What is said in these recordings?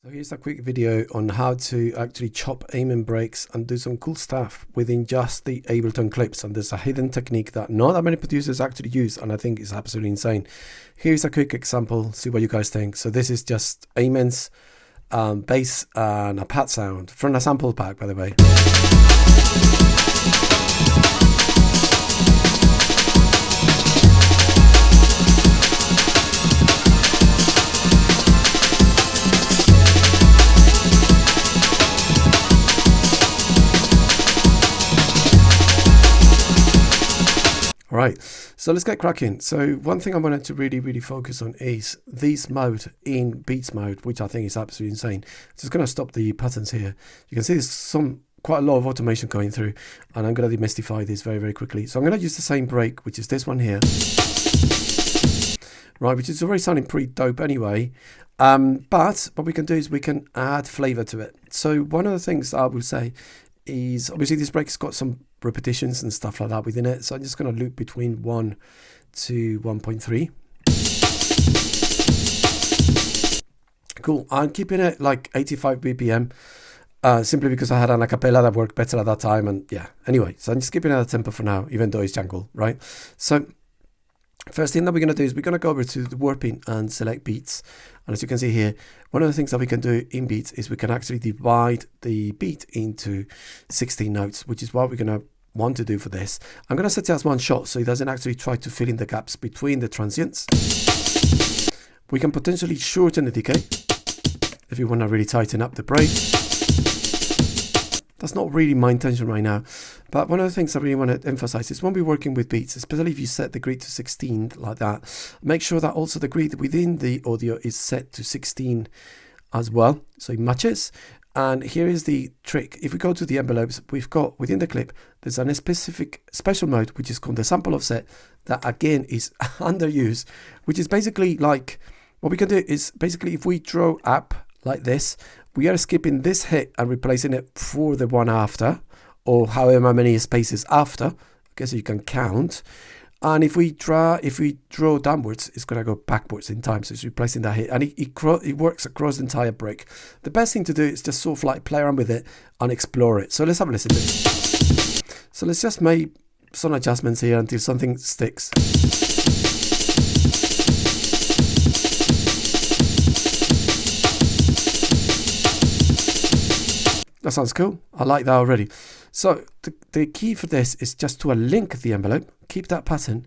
So here's a quick video on how to actually chop aiming breaks and do some cool stuff within just the Ableton clips. And there's a hidden technique that not that many producers actually use, and I think it's absolutely insane. Here's a quick example, see what you guys think. So this is just amens, bass and a pad sound from a sample pack, by the way. Right, so let's get cracking. So one thing I wanted to really focus on is this mode in beats mode, which I think is absolutely insane. Just going to stop the patterns here. You can see there's quite a lot of automation going through, and I'm going to demystify this very quickly. So I'm going to use the same break, which is this one here, right, which is already sounding pretty dope anyway. But what we can do is we can add flavor to it. So one of the things I will say is, obviously this break's got some repetitions and stuff like that within it, so I'm just going to loop between 1 to 1.3. Cool. I'm keeping it like 85 BPM simply because I had an acapella that worked better at that time, and yeah, anyway, so I'm just keeping it at a tempo for now, even though it's jungle, right? So first thing that we're going to do is we're going to go over to the warping and select beats. And as you can see here, one of the things that we can do in beats is we can actually divide the beat into 16 notes, which is what we're going to want to do for this. I'm going to set it as one shot so it doesn't actually try to fill in the gaps between the transients. We can potentially shorten the decay if you want to really tighten up the break. That's not really my intention right now, but one of the things I really want to emphasize is when we're working with beats, especially if you set the grid to 16 like that, make sure that also the grid within the audio is set to 16 as well, so it matches. And here is the trick. If we go to the envelopes, we've got within the clip, there's a specific special mode, which is called the sample offset, that again is underused, which is basically like, what we can do is basically if we draw up like this, we are skipping this hit and replacing it for the one after, or however many spaces after, okay, so you can count. And if we draw downwards, it's going to go backwards in time, so it's replacing that hit, and it works across the entire break. The best thing to do is just sort of like play around with it and explore it. So let's have a listen to it. So let's just make some adjustments here until something sticks. That sounds cool. I like that already. So the key for this is just to unlink the envelope, keep that pattern,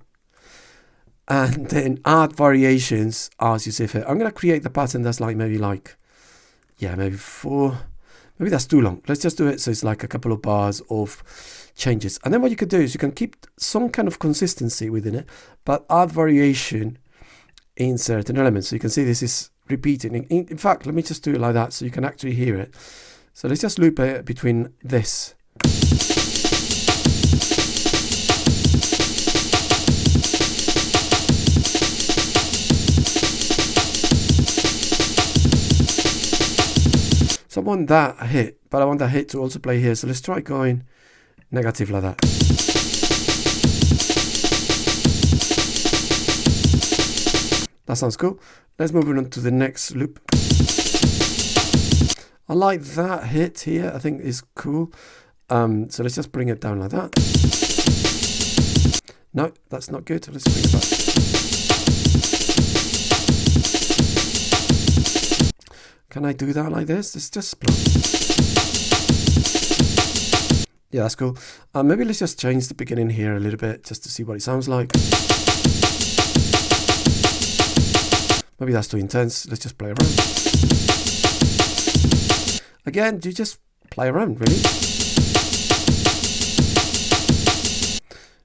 and then add variations as you see fit. I'm going to create the pattern that's like maybe 4. Maybe that's too long. Let's just do it so it's like a couple of bars of changes. And then what you could do is you can keep some kind of consistency within it, but add variation in certain elements. So you can see this is repeating. In fact, let me just do it like that so you can actually hear it. So let's just loop it between this. So I want that hit, but I want that hit to also play here. So let's try going negative like that. That sounds cool. Let's move on to the next loop. I like that hit here, I think is cool. So let's just bring it down like that. No, that's not good. Let's bring it back. Can I do that like this? Let's just split. Yeah, that's cool. Maybe let's just change the beginning here a little bit just to see what it sounds like. Maybe that's too intense. Let's just play around. Again, you just play around, really.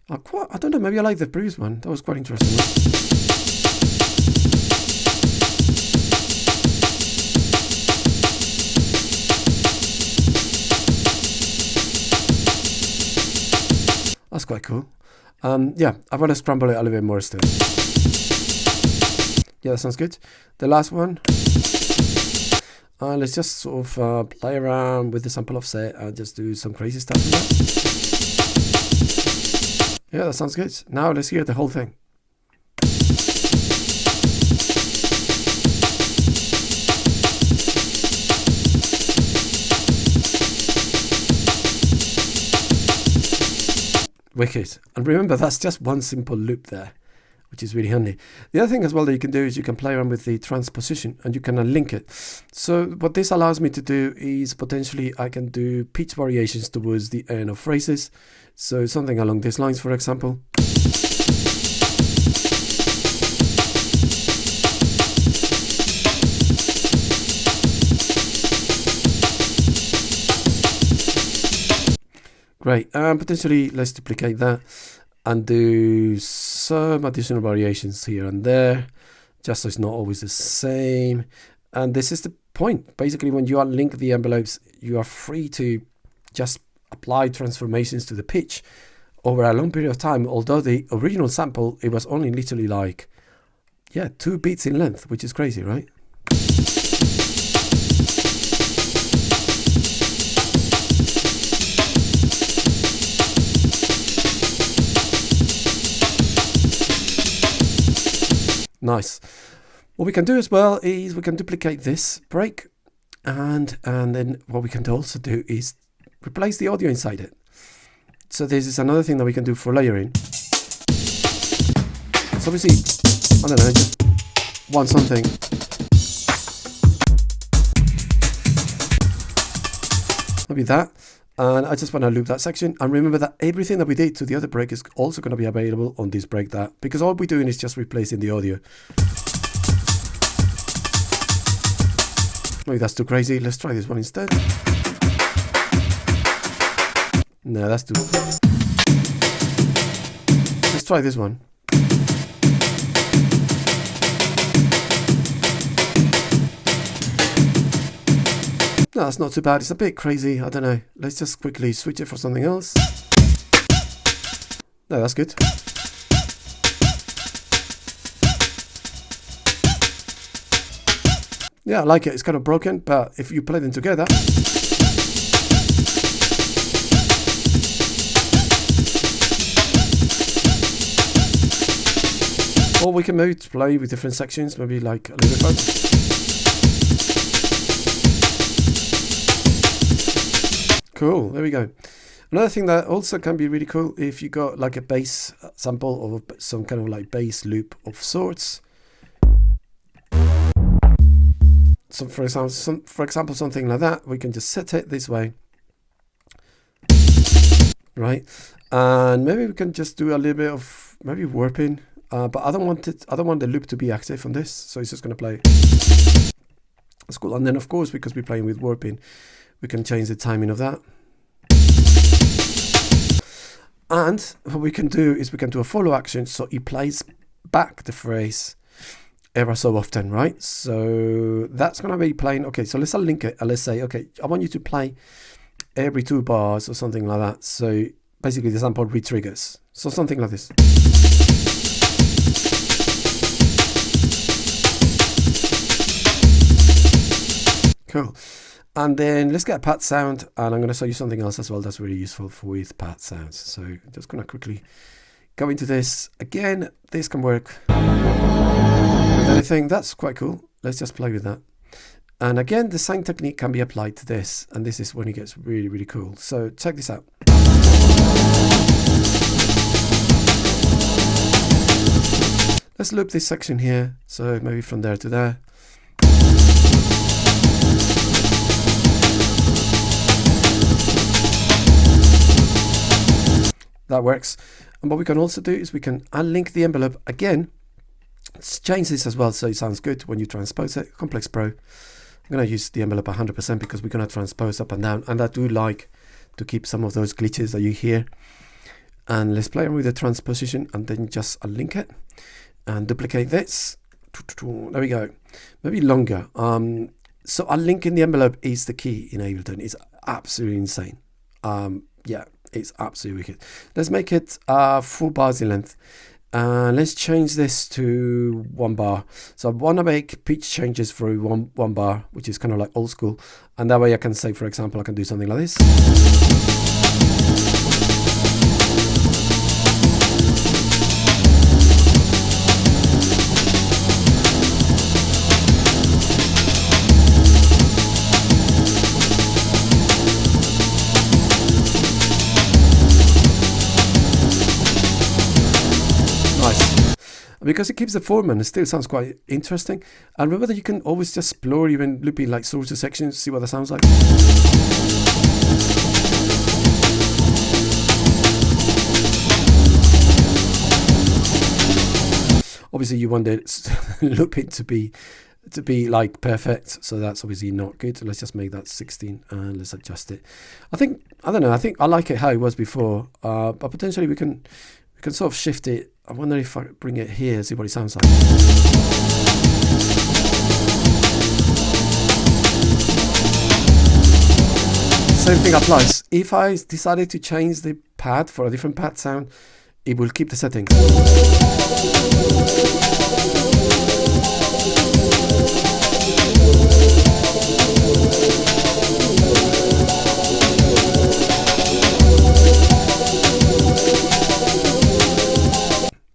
I don't know, maybe I like the previous one. That was quite interesting. That's quite cool. Yeah, I want to scramble it a little bit more still. Yeah, that sounds good. The last one. Let's just sort of play around with the sample offset and just do some crazy stuff with that. Yeah, that sounds good. Now let's hear the whole thing. Wicked. And remember, that's just one simple loop there, which is really handy. The other thing as well that you can do is you can play around with the transposition and you can unlink it. So what this allows me to do is potentially I can do pitch variations towards the end of phrases. So something along these lines, for example. Great, and potentially let's duplicate that and do some additional variations here and there, just so it's not always the same. And this is the point. Basically, when you unlink the envelopes, you are free to just apply transformations to the pitch over a long period of time. Although the original sample, it was only literally like, yeah, 2 beats in length, which is crazy, right? Nice. What we can do as well is we can duplicate this break, and then what we can also do is replace the audio inside it. So this is another thing that we can do for layering. So obviously, I don't know, just want something. Maybe that. And I just want to loop that section. And remember that everything that we did to the other break is also going to be available on this break, that because all we're doing is just replacing the audio. Maybe that's too crazy. Let's try this one instead. No, that's too... Let's try this one. No, that's not too bad. It's a bit crazy. I don't know. Let's just quickly switch it for something else. No, that's good. Yeah, I like it. It's kind of broken, but if you play them together... Or we can maybe play with different sections, maybe like a little bit further. Cool, there we go. Another thing that also can be really cool, if you got like a bass sample or some kind of like bass loop of sorts. So for example, something like that, we can just set it this way, right? And maybe we can just do a little bit of maybe warping, but I don't want the loop to be active on this, so it's just going to play. That's cool. And then of course, because we're playing with warping, we can change the timing of that. And what we can do is we can do a follow action, so it plays back the phrase ever so often, right? So that's going to be playing. Okay, so let's unlink it and let's say, okay, I want you to play every 2 bars or something like that. So basically the sample re-triggers. So something like this. Cool. And then let's get a pad sound, and I'm going to show you something else as well that's really useful with pad sounds. So I'm just going to quickly go into this. Again, this can work with anything. That's quite cool. Let's just play with that. And again, the same technique can be applied to this, and this is when it gets really, really cool. So check this out. Let's loop this section here. So maybe from there to there. That works. And what we can also do is we can unlink the envelope again. Let's change this as well so it sounds good when you transpose it. Complex Pro. I'm going to use the envelope 100% because we're going to transpose up and down. And I do like to keep some of those glitches that you hear. And let's play with the transposition and then just unlink it. And duplicate this. There we go. Maybe longer. So unlinking the envelope is the key in Ableton. It's absolutely insane. Yeah. It's absolutely wicked. Let's make it 4 bars in length. Let's change this to 1 bar. So I want to make pitch changes for one bar, which is kind of like old school. And that way I can say, for example, I can do something like this. because it keeps the form and it still sounds quite interesting. And remember that you can always just explore even looping like source to sections, see what that sounds like. Obviously you want the looping to be like perfect, so that's obviously not good. So let's just make that 16 and let's adjust it. I don't know, I think I like it how it was before, but potentially we can sort of shift it. I wonder if I bring it here, see what it sounds like. Same thing applies. If I decided to change the pad for a different pad sound, it will keep the settings.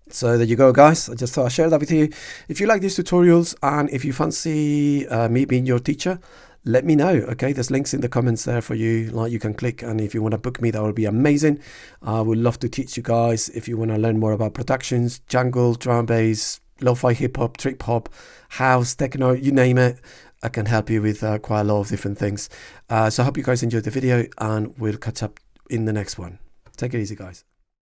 So there you go, guys. I just thought I'd share that with you. If you like these tutorials and if you fancy me being your teacher, let me know. Okay, there's links in the comments there for you, like you can click, and if you want to book me, that will be amazing. I would love to teach you guys. If you want to learn more about productions, jungle, drum bass, lo-fi, hip-hop, trip-hop, house, techno, you name it, I can help you with quite a lot of different things. So I hope you guys enjoyed the video, and we'll catch up in the next one. Take it easy, guys.